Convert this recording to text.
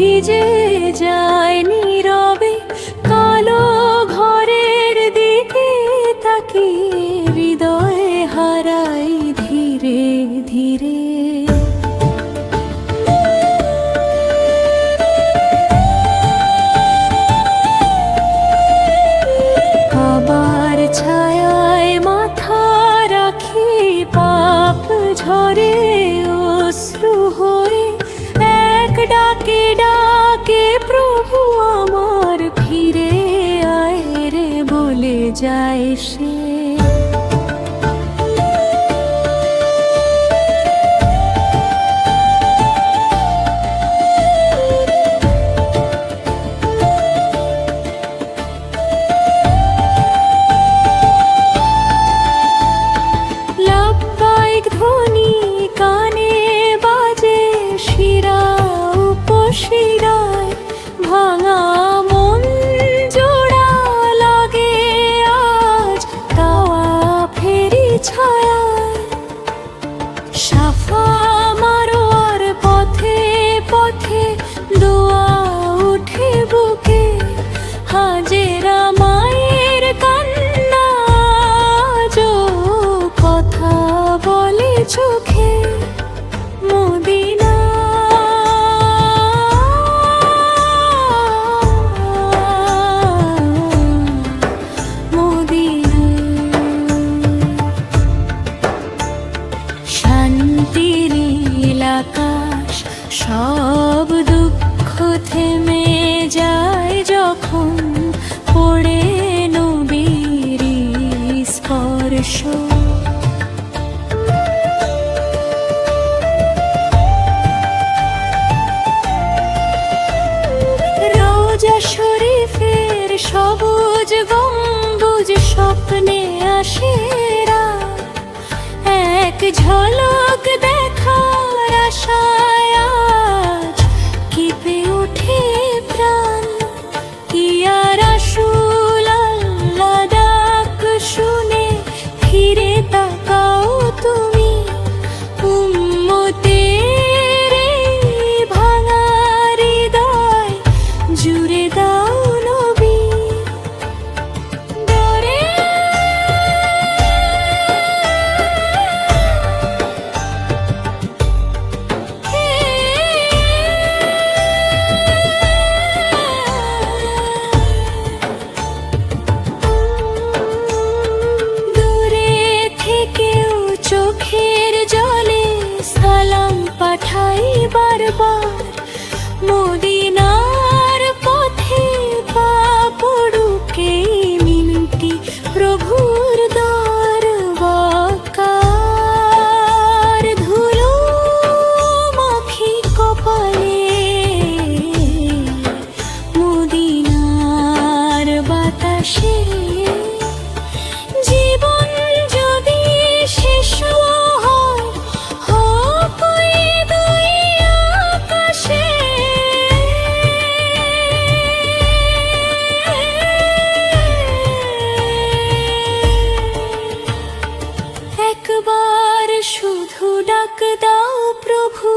ভিজে যায় নীরবে কালো ঘরের দিকে তাকিয়ে হৃদয় হারাই ধীরে ধীরে। আবার ছায়ায় মাথা রাখি পাপ ঝরে অশ্রু হয়ে এক ডাকে ডাকে প্রভু আমার ফিরে আয় রে বলে যায় সে। ধ্বনি কানে বাজে শিরা উপশিরায় ভাঙা মন জোড়া লাগে আজ তাওয়া ফেরি ছায়ায়। সাফা মারোয়ার পথে পথে দোয়া উঠে বুকে হাজেরা মায়ের কান্না আজও কথা বলে চোখে। মদিনা মদিনা শান্তির আকাশ সব দুঃখ থেমে যায় যখন পড়ে নবীর স্পর্শ। রোজা শরীফের সবুজ গম্বুজ স্বপ্নে আসে রাত, এক ঝলক দেখার আশায় আজ কেঁপে ওঠে প্রাণ। ইয়া রাসূলাল্লাহ ডাক শুনে ফিরে তাকাও তুমি, উম্মতের এই ভাঙা হৃদয় জুড়ে দাও নবী দরে। দূরে থেকেও চোখের জলে সালাম পাঠাই বারবার। মদিনার পথে পা পড়ুকে মিনতি প্রভুর দরবার। ধুলো মাখি কপালে মদিনার বাতাসে। জীবন যদি শেষ হয় হোক ওই দুই আকাশে। একবার শুধু ডাক দাও প্রভু,